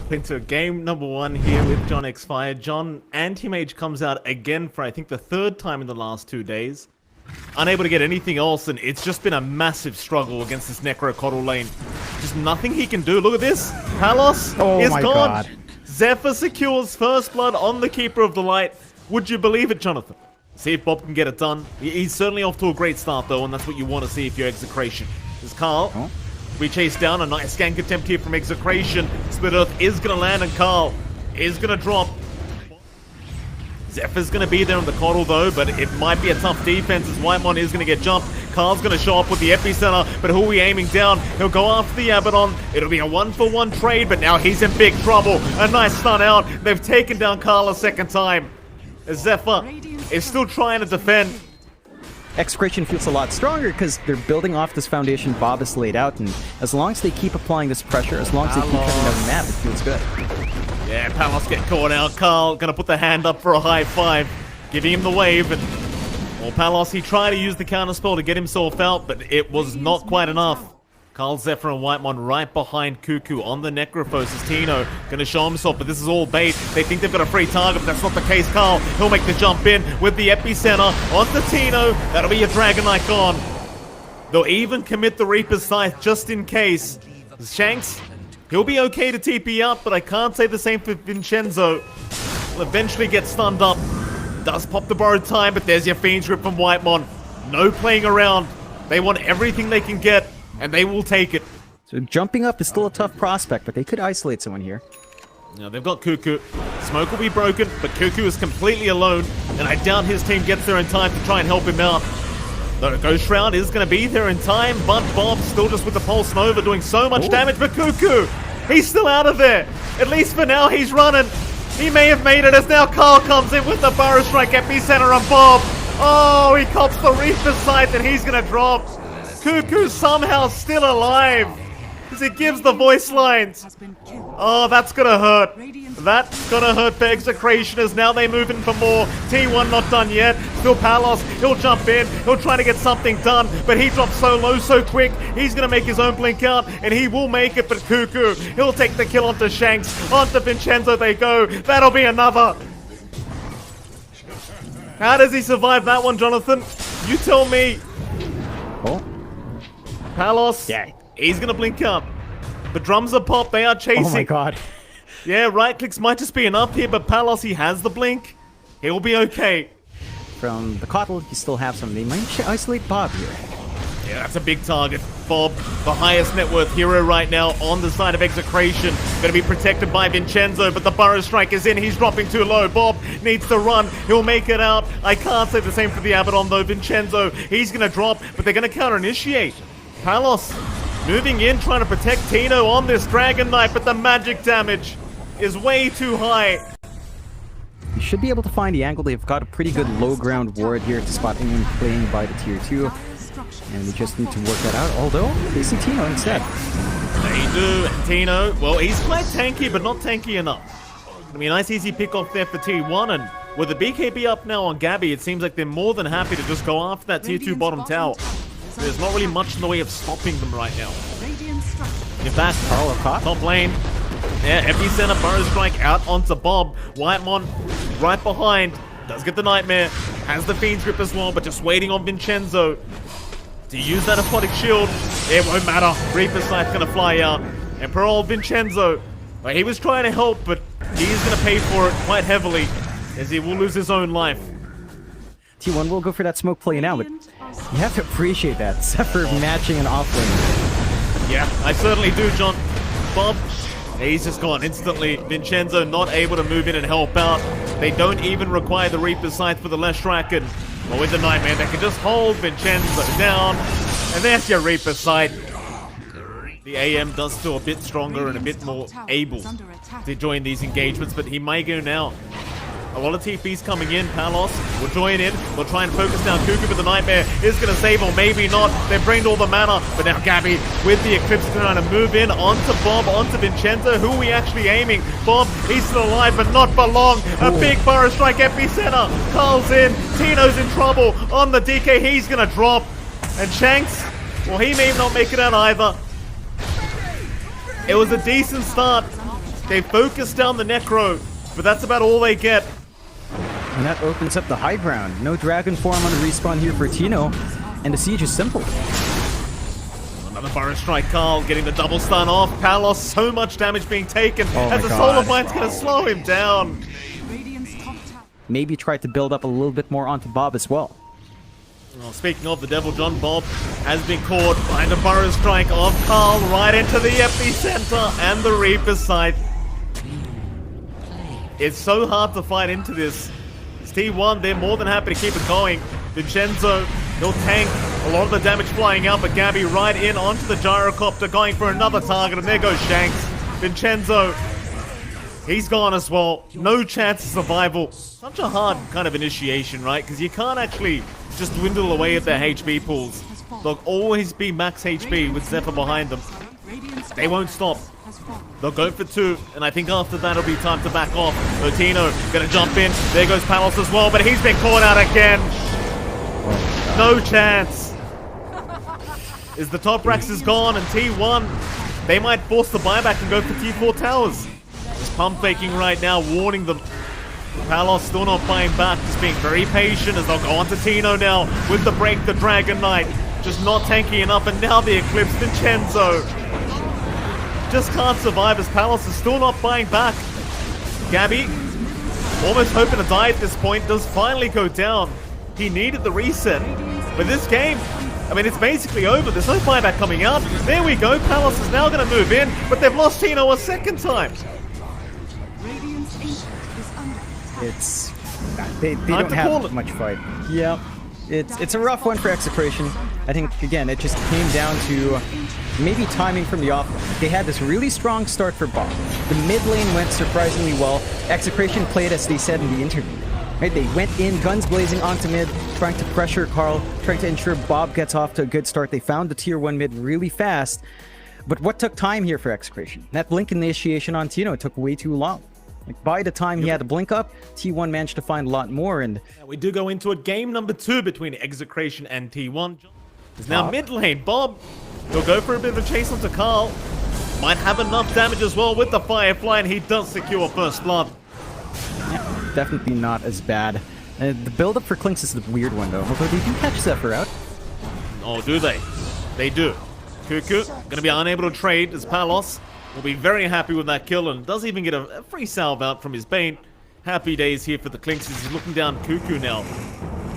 hop into game number 1 here with John X Fire. John, Anti-Mage comes out again for I think the 3rd time in the last 2 days. Unable to get anything else, and it's just been a massive struggle against this Necrocotl lane. Just nothing he can do. Look at this. Palos is gone. God. Zephyr secures first blood on the Keeper of the Light. Would you believe it, Jonathan? See if Bob can get it done. He's certainly off to a great start, though, and that's what you want to see if you're Execration. There's Carl. Oh. We chase down a nice gank attempt here from Execration. Split Earth is going to land, and Carl is going to drop. Zephyr's going to be there on the Coddle, though, but it might be a tough defense as Whitemon is going to get jumped. Carl's going to show up with the Epicenter, but who are we aiming down? He'll go after the Abaddon. It'll be a 1-for-1 trade, but now he's in big trouble. A nice stun out. They've taken down Carl a second time. Zephyr is still trying to defend. Execration feels a lot stronger because they're building off this foundation Bob has laid out, and as long as they keep applying this pressure, as long as they keep cutting down the map, it feels good. Yeah, Palos get caught out. Carl gonna put the hand up for a high five, giving him the wave. And well, Palos, he tried to use the counterspell to get himself out, but it was not quite enough. Carl, Zephyr, and Whitemon right behind Cuckoo on the Necrophos as Tino gonna show himself, but this is all bait. They think they've got a free target, but that's not the case. Carl, he'll make the jump in with the Epicenter onto Tino. That'll be a Dragon Icon. They'll even commit the Reaper's Scythe just in case. Shanks, he'll be okay to TP up, but I can't say the same for Vincenzo. He'll eventually get stunned up. Does pop the borrowed time, but there's your Fiend's Grip from Whitemon. No playing around. They want everything they can get, and they will take it. So jumping up is still a tough prospect, but they could isolate someone here. Now they've got Cuckoo. Smoke will be broken, but Cuckoo is completely alone, and I doubt his team gets there in time to try and help him out. Though Ghost Shroud is going to be there in time, but Bob's still just with the Pulse Nova doing so much damage. But Cuckoo, he's still out of there. At least for now, he's running. He may have made it as now Carl comes in with the Burrow Strike Epicenter on Bob. Oh, he cops the Reaper's Scythe and he's going to drop. Cuckoo somehow still alive as he gives the voice lines. Oh, that's going to hurt. That's going to hurt for Execration as now they move in for more. T1 not done yet. Still Palos. He'll jump in. He'll try to get something done, but he drops so low so quick. He's going to make his own blink out, and he will make it, but Cuckoo, he'll take the kill onto Shanks. Onto Vincenzo they go. That'll be another. How does he survive that one, Jonathan? You tell me. Oh. Palos, Yeah. he's going to blink up. The drums are popped. They are chasing. Oh my god. Yeah, right clicks might just be enough here, but Palos, he has the blink. He'll be okay. From the Coddle, you still have some. They might isolate Bob here. Yeah, that's a big target. Bob, the highest net worth hero right now on the side of Execration. Going to be protected by Vincenzo, but the Burrow Strike is in. He's dropping too low. Bob needs to run. He'll make it out. I can't say the same for the Abaddon, though. Vincenzo, he's going to drop, but they're going to counter-initiate. Palos moving in, trying to protect Tino on this Dragon Knight, but the magic damage is way too high. You should be able to find the angle. They've got a pretty good low ground ward here to spot anyone playing by the tier 2. And they just need to work that out, although they see Tino instead. They do, and Tino, well, he's quite tanky, but not tanky enough. I mean, nice easy pick off there for T1, and with the BKB up now on Gabby, it seems like they're more than happy to just go after that tier 2 bottom tower. There's not really much in the way of stopping them right now. You're back, Carl up top lane. Yeah, Epicenter, Burrow Strike out onto Bob. Whitemon right behind. Does get the Nightmare. Has the Fiend's Grip as well, but just waiting on Vincenzo to use that Aquatic Shield. It won't matter. Reaper's Scythe gonna fly out. And poor old Vincenzo, well, he was trying to help, but he's gonna pay for it quite heavily as he will lose his own life. T1 will go for that smoke play now, but you have to appreciate that. Zephyr matching an offlane. Yeah, I certainly do, John. Bob, he's just gone instantly. Vincenzo not able to move in and help out. They don't even require the Reaper's Scythe for the Leshraken. But with the Nightmare, they can just hold Vincenzo down. And there's your Reaper's Scythe. The AM does feel a bit stronger and a bit more able to join these engagements, but he may go now. A lot of TPs coming in. Palos will join in. We'll try and focus down Cuckoo, but the Nightmare is going to save, or maybe not. They've drained all the mana, but now Gabby with the Eclipse trying to move in onto Bob, onto Vincenzo. Who are we actually aiming? Bob, he's still alive, but not for long. A big Burrow Strike Epicenter. Carl's in. Tino's in trouble. On the DK, he's going to drop. And Shanks, well, he may not make it out either. It was a decent start. They focus down the Necro, but that's about all they get. And that opens up the high ground. No Dragon Form on the respawn here for Tino, and the siege is simple. Another Burrow Strike, Carl getting the double stun off. Palos, so much damage being taken as the Solar Bind's going to slow him down. Maybe try to build up a little bit more onto Bob as well. Well, speaking of the Devil John, Bob has been caught by the Burrow Strike of Carl right into the epicenter and the Reaper's Scythe. It's so hard to fight into this. It's T1, they're more than happy to keep it going. Vincenzo, he'll tank a lot of the damage flying out, but Gabby right in onto the gyrocopter going for another target, and there goes Shanks. Vincenzo, he's gone as well. No chance of survival. Such a hard kind of initiation, right? Because you can't actually just dwindle away at their HP pools. They'll always be max HP with Zephyr behind them. They won't stop. They'll go for 2, and I think after that it'll be time to back off. Lotino gonna jump in. There goes Palos as well, but he's been caught out again. No chance. Is the top racks is gone, and T1, they might force the buyback and go for T4 towers. Just pump faking right now, warning them. Palos still not buying back, just being very patient as they'll go on to Tino now with the break, the Dragon Knight. Just not tanky enough, and now the Eclipse. Vincenzo just can't survive as Palos is still not buying back. Gabby, almost hoping to die at this point, does finally go down. He needed the reset. But this game, I mean, it's basically over. There's no buyback coming out. There we go. Palos is now going to move in, but they've lost Tino a second time. It's... They don't have much fight. Yeah. It's a rough one for Execration. I think, again, it just came down to maybe timing from the off. They had this really strong start for Bob. The mid lane went surprisingly well. Execration played as they said in the interview. Right? They went in, guns blazing onto mid, trying to pressure Carl, trying to ensure Bob gets off to a good start. They found the tier 1 mid really fast. But what took time here for Execration? That blink initiation on Tino took way too long. Like, by the time he had to blink up, T1 managed to find a lot more, and... We do go into a game number 2 between Execration and T1. It's now mid lane. Bob, he'll go for a bit of a chase onto Carl. Might have enough damage as well with the Firefly, and he does secure first blood. Yeah, definitely not as bad. The build-up for Clinks is the weird one, though. Although they do catch Zephyr out. Oh, do they? They do. Cuckoo, gonna be unable to trade as Palos will be very happy with that kill and does even get a free salve out from his Bane. Happy days here for the Clinks as he's looking down Cuckoo now.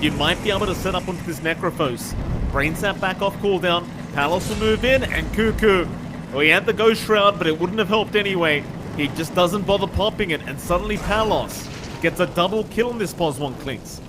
You might be able to set up onto this Necrophos. Brain Sap back off cooldown. Palos will move in, and Cuckoo, well, he had the Ghost Shroud, but it wouldn't have helped anyway. He just doesn't bother popping it, and suddenly Palos gets a double kill on this Pos 1 Clinks.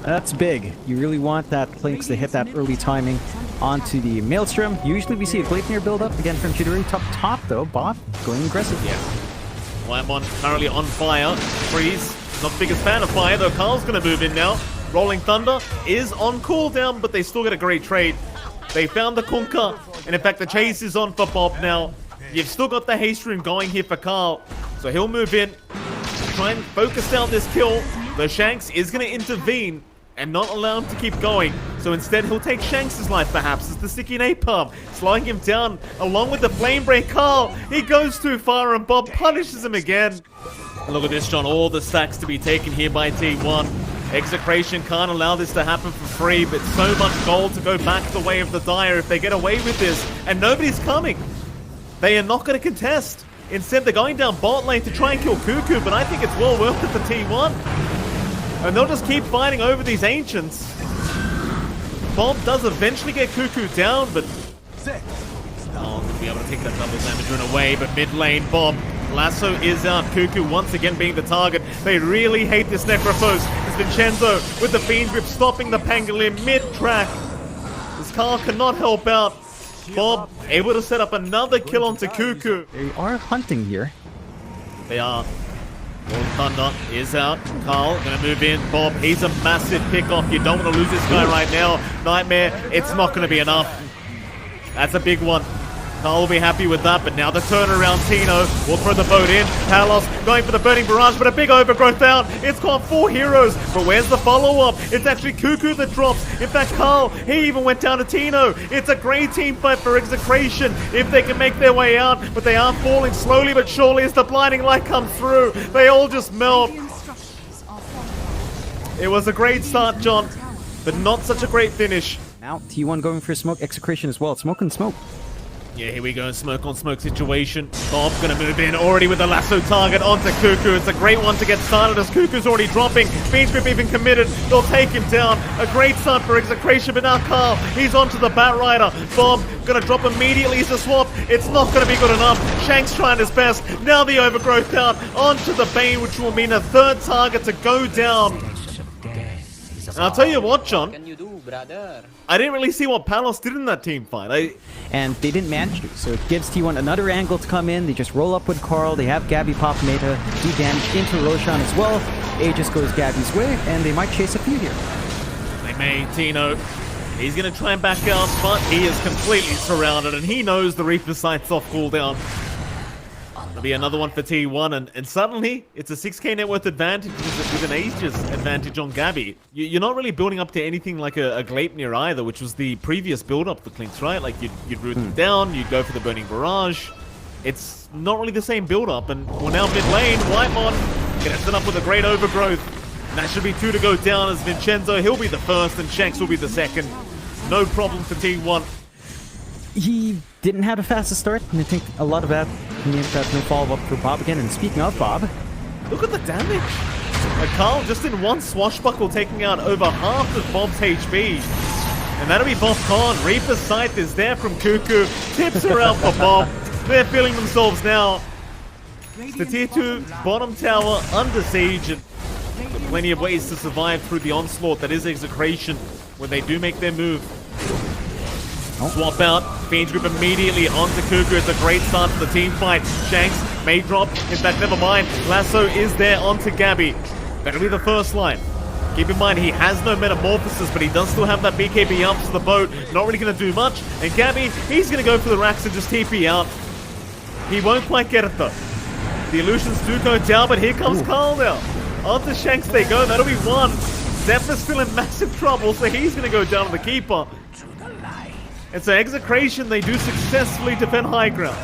That's big. You really want that Clinks to hit that early timing onto the Maelstrom. Usually we see a Gleipnir build up again from Chidori. Top though, Bob going aggressive. Yeah. Whitemon currently on fire. Freeze, not the biggest fan of fire though. Carl's gonna move in now. Rolling Thunder is on cooldown, but they still get a great trade. They found the Kunkka, and in fact the chase is on for Bob now. You've still got the haste rune going here for Carl, so he'll move in, try and focus down this kill. The Shanks is going to intervene and not allow him to keep going, so instead he'll take Shanks' life perhaps as the sticky napalm, slowing him down along with the flame break. Carl, he goes too far and Bob punishes him again. And look at this, John, all the stacks to be taken here by T1. Execration can't allow this to happen for free, but so much gold to go back the way of the Dire if they get away with this, and nobody's coming. They are not going to contest. Instead, they're going down bot lane to try and kill Cuckoo, but I think it's well worth it for T1. And they'll just keep fighting over these Ancients. Bob does eventually get Cuckoo down, but... Oh, going to be able to take that double damage rune away, but mid lane, Bob. Lasso is out. Cuckoo once again being the target. They really hate this Necrophos. It's Vincenzo with the Fiend Grip stopping the Pangolier mid-track. This Carl cannot help out. Bob able to set up another kill onto Cuckoo. They are hunting here. They are. Rolling Thunder is out. Carl gonna move in. Bob, he's a massive pick-off. You don't want to lose this guy right now. Nightmare, it's not gonna be enough. That's a big one. Carl will be happy with that, but now the turnaround. Tino will throw the boat in. Palos going for the Burning Barrage, but a big overgrowth out. It's got 4 heroes, but where's the follow-up? It's actually Cuckoo that drops. In fact, Carl, he even went down to Tino. It's a great team fight for Execration if they can make their way out, but but they are falling slowly but surely as the blinding light comes through. They all just melt. It was a great start, John, but not such a great finish. Now, T1 going for smoke execration as well. Smoke and smoke. Yeah, here we go, smoke on smoke situation. Bob gonna move in already with the lasso target onto Cuckoo. It's a great one to get started as Cuckoo's already dropping. Beach Grip even committed. They'll take him down. A great start for Execration, but now Carl, he's onto the Bat Rider. Bob gonna drop immediately as a swap. It's not gonna be good enough. Shank's trying his best. Now the overgrowth down onto the Bane, which will mean a third target to go down. And I'll tell you what, John, I didn't really see what Palos did in that team fight. And they didn't manage to, so it gives T1 another angle to come in. They just roll up with Carl. They have Gabby pop Meta, do damage into Roshan as well. Aegis goes Gabby's way, and they might chase a few here. They may. Tino, he's going to try and back out, but he is completely surrounded, and he knows the Reaper Sight's off cooldown. There'll be another one for T1, and suddenly it's a 6k net worth advantage with an Aegis advantage on Gabby. You're not really building up to anything like a Gleipnir either, which was the previous build-up for Clinks, right? Like, you'd root them down, you'd go for the Burning Barrage. It's not really the same build-up, and we're now mid-lane. Whitemon gonna set up with a great overgrowth. And that should be 2 to go down as Vincenzo, he'll be the first, and Shanks will be the second. No problem for T1. He didn't have a fastest start, and I think a lot of that means that no follow-up for Bob again. And speaking of Bob, look at the damage. Carl just in one swashbuckle taking out over half of Bob's HP. And that'll be Bob Khan. Reaper's Sight is there from Cuckoo. Tips are out for Bob. They're feeling themselves now. It's the tier 2 bottom tower under siege. And plenty of ways to survive through the onslaught that is Execration when they do make their move. Swap out, Fiend's Grip immediately onto Cuckoo. It's a great start to the team fight. Shanks may drop, in fact never mind. Lasso is there onto Gabby. That'll be the first line. Keep in mind he has no Metamorphosis, but he does still have that BKB up to the boat. Not really going to do much. And Gabby, he's going to go for the racks and just TP out. He won't quite get it though. The illusions do go down, but here comes Carl now. Onto Shanks they go, that'll be one. Zephyr's still in massive trouble, so he's going to go down to the Keeper. And so Execration, they do successfully defend high ground.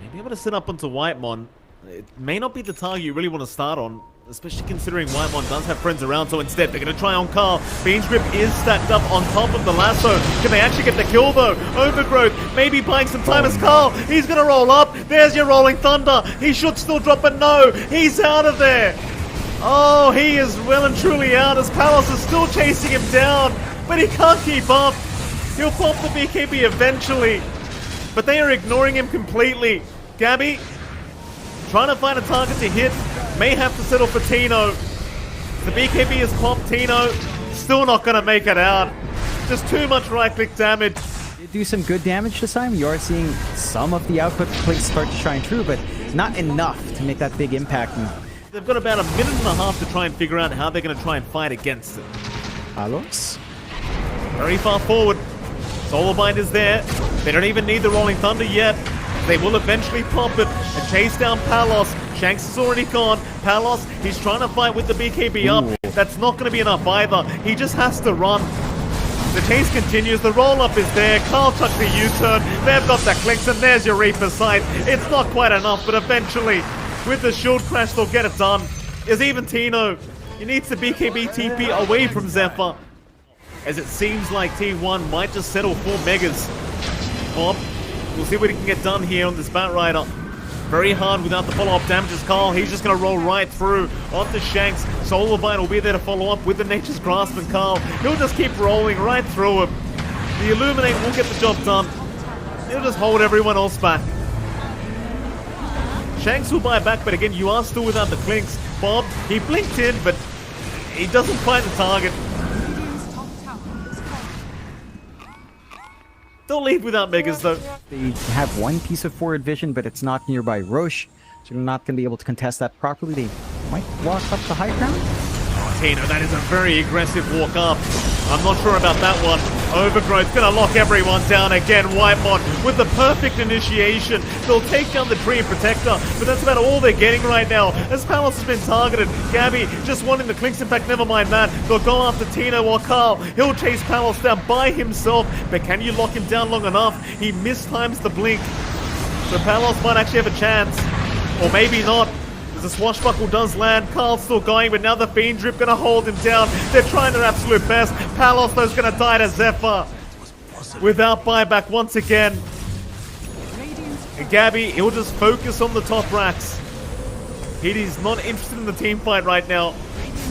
Maybe able to set up onto Whitemon. It may not be the target you really want to start on, especially considering Whitemon does have friends around, so instead they're going to try on Carl. Bean's Grip is stacked up on top of the lasso. Can they actually get the kill though? Overgrowth, maybe buying some time as Carl. He's going to roll up. There's your Rolling Thunder. He should still drop, but no, he's out of there. Oh, he is well and truly out as Palos is still chasing him down, but he can't keep up. He'll pop the BKB eventually, but they are ignoring him completely. Gabby, trying to find a target to hit, may have to settle for Tino. The BKB is popped, Tino, still not going to make it out. Just too much right-click damage. They do some good damage this time. You are seeing some of the output plays start to shine through, but not enough to make that big impact. They've got about a minute and a half to try and figure out how they're going to try and fight against it. Palos? Very far forward. Solarbind is there. They don't even need the Rolling Thunder yet. They will eventually pop it and chase down Palos. Shanks is already gone. Palos, he's trying to fight with the BKB up. That's not going to be enough either. He just has to run. The chase continues. The roll-up is there. Carl chucks the U-turn. They've got the clicks, and there's your Reaper Sight. It's not quite enough, but eventually, with the shield crash, they'll get it done. Is even Tino. He needs the BKB TP away from Zephyr, as it seems like T1 might just settle for Megas. Bob, we'll see what he can get done here on this Bat Rider. Very hard without the follow-up damage as Carl. He's just going to roll right through onto Shanks. Solarbind will be there to follow up with the Nature's Grasp, and Carl, he'll just keep rolling right through him. The Illuminate will get the job done. He'll just hold everyone else back. Shanks will buy back, but again, you are still without the clinks. Bob, he blinked in, but he doesn't find the target. They'll leave without Megas though. They have one piece of forward vision, but it's not nearby Roche, so they're not going to be able to contest that properly. They might walk up the high ground. Oh, Tino, that is a very aggressive walk up. I'm not sure about that one. Overgrowth's going to lock everyone down again. Whitemon with the perfect initiation. They'll take down the Tree and Protector, but that's about all they're getting right now, as Palos has been targeted. Gabby just wanting the clinks. In fact, never mind that. They'll go after Tino or Carl. He'll chase Palos down by himself, but can you lock him down long enough? He mistimes the blink. So Palos might actually have a chance. Or maybe not. As the swashbuckle does land, Carl's still going, but now the Fiend Drip gonna hold him down. They're trying their absolute best. Palos though's gonna die to Zephyr. Without buyback once again. And Gabby, he'll just focus on the top racks. He's not interested in the team fight right now.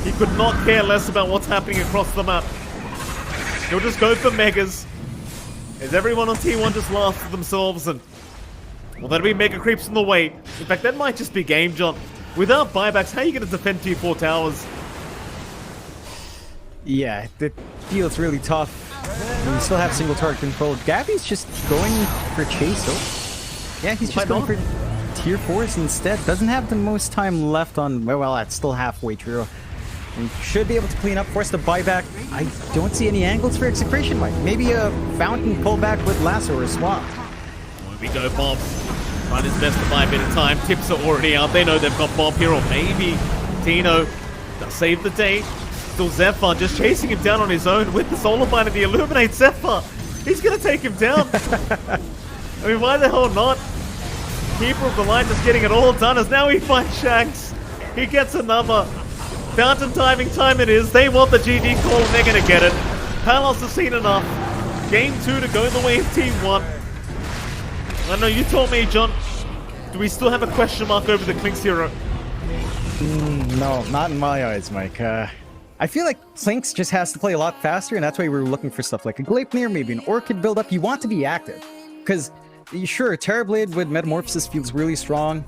He could not care less about what's happening across the map. He'll just go for Megas. As everyone on T1 just laughs at themselves and... Well, that'll be Mega Creeps on the way. In fact, that might just be game, John. Without buybacks, how are you going to defend T4 towers? Yeah, it feels really tough. We still have single target control. Gabby's just going for Chase. Oh. Yeah, he's just going for tier 4s instead. Doesn't have the most time left on... Well, that's still halfway through. And should be able to clean up, force the buyback. I don't see any angles for Execration, Mike. Maybe a Fountain pullback with Lasso or Swamp. Here we go, Bob. Trying his best to buy a bit of time. Tips are already out. They know they've got Bob here, or maybe Tino to save the day. Still Zephyr just chasing him down on his own with the Solar Bind and the Illuminate Zephyr. He's going to take him down. I mean, why the hell not? Keeper of the Light just getting it all done as now he finds Shanks. He gets another. Fountain timing time it is. They want the GG call and they're going to get it. Palos has seen enough. Game 2 to go the way of Team 1. I know you told me, John. Do we still have a question mark over the Clinks hero? No, not in my eyes, Mike. I feel like Clinks just has to play a lot faster, and that's why we were looking for stuff like a Gleipnir, maybe an Orchid build-up. You want to be active. Because, sure, Terrorblade with Metamorphosis feels really strong.